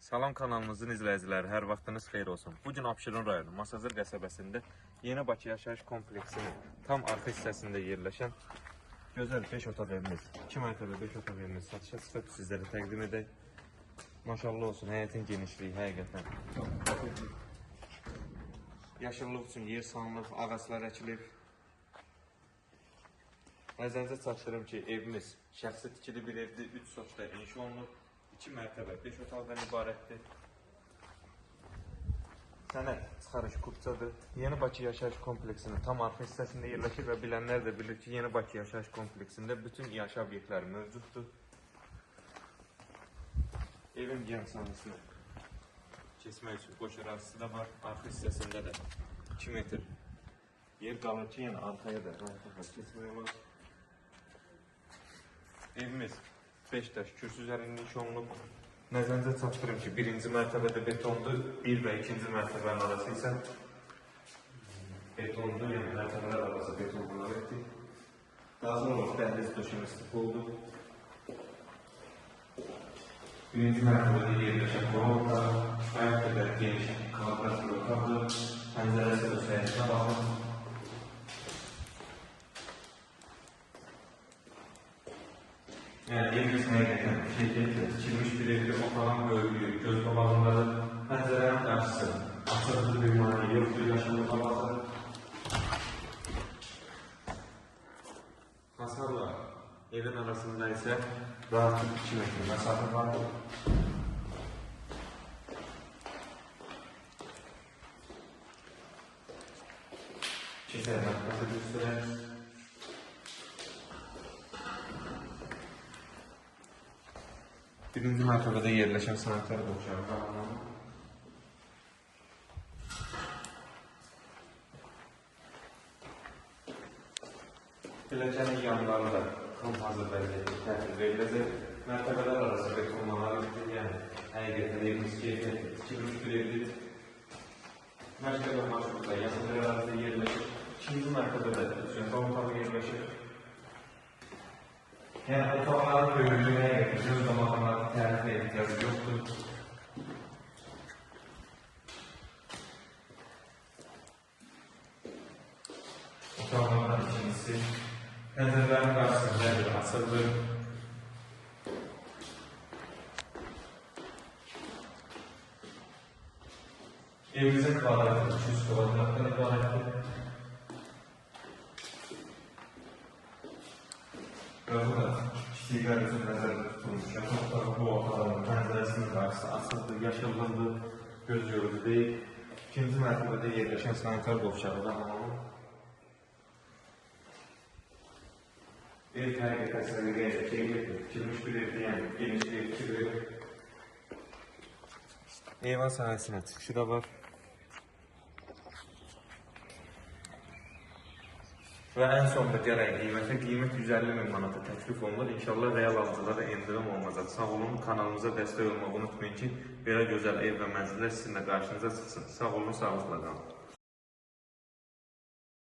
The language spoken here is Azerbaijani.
Salam kanalımızın izləyiciləri, hər vaxtınız xeyir olsun. Bugün Abşeron rayonu Masazır qəsəbəsində Yeni Bakı yaşayış kompleksinin tam arxa hissəsində yerləşən gözəl 5 otaq evimiz, 2 mərtəbə 5 otaq evimiz satışa çıxıb sizlərə təqdim edək. Maşallah olsun, həyətin genişliyi həqiqətən. Yaşıllıq üçün yer salınıb, ağaclar əkilib. Nəzərinizə çatdırım ki, evimiz şəxsi tikili bir evdir, 3 sotda inşa olunub. 2 mərtəbə 5 otaqdan ibarətdir. Sənət çıxarış kupçadır. Yeni Bakı yaşayış kompleksinin tam arxa hissəsində yerləşir və bilənlər də bilir ki, Yeni Bakı yaşayış kompleksində bütün yaşa obyektləri mövcuddur. Evin gen sahəsini keçmək üçün boş ərazisi də var. Arxa hissəsində də 2 metr yer qalır ki, yəni arxaya da rahat keçmək olar. Evimiz 5 daş kürsü üzərində inşa olunub. Nəzərinizə çatdırım ki, birinci mərtəbədə betondur, 1 və 2-ci mərtəbənin arası isə betondur, yəni mərtəbələr arası beton bunlar etdik. Daha sonra dəhliz döşəməsi oldu. Birinci mərtəbədə yerləşən qolda, ayaq qədər geniş kvadrat bir otaqdır, pəncərəsi də səhiyyə bağlı. Yəni, evimiz həqiqətən şirkətlə tikilmiş bir evdir, otağın böyüklüyü, göz qabağındadır, pəncərənin qarşısı, açıqdır, büyümani yoxdur, yaşıllıq havası. Hasarla evin arasında isə rahatlıq 2 metr məsafə vardır. İki səhmət göstərək. Birinci mərtəbədə yerləşən sanitar boşları qalanır. Pilləkənin yanları da tam hazır vəziyyətdə tərtib veriləcək. Mərtəbələr arası betonlamalar edilir, yəni həqiqətən evimiz keyfiyyətli tikilmiş bir evdir. Məşqələ marşrutda yaxın ərazidə yerləşir. 2-ci mərtəbədə üçüncü otağı yerləşir. Yəni, otaqların böyüklüyünə gəlir, göz qamaqlarına tərifə ehtiyacı yoxdur. Otaqlardan ikincisi, pəncərələrin qarşısında bir asırdır. Evimizin kvadratı 200 kvadratdan ibarətdir. Burada kiçik üçün nəzərdə tutulmuş yataqlar bu otağın pəncərəsinin qarşısı açıqdır, yaşıllığıdır, göz yorucu deyil. 2-ci mərtəbədə yerləşən sanitar qovşağı da alınır. Ev həqiqətən səliqəyə keyfiyyətdir, tikilmiş bir evdir, yəni genişliyi 2 bir ev. Eyvan sahəsinə çıxışı da var. Və ən sonda gərək qiymət 150.000 manata təklif olunur. İnşallah real alıcılara endirim olmayacaq. Sağ olun, kanalımıza dəstək olmağı unutmayın ki, belə gözəl ev və mənzillər sizinlə qarşınıza çıxsın. Sağ olun, sağlıqla qalın.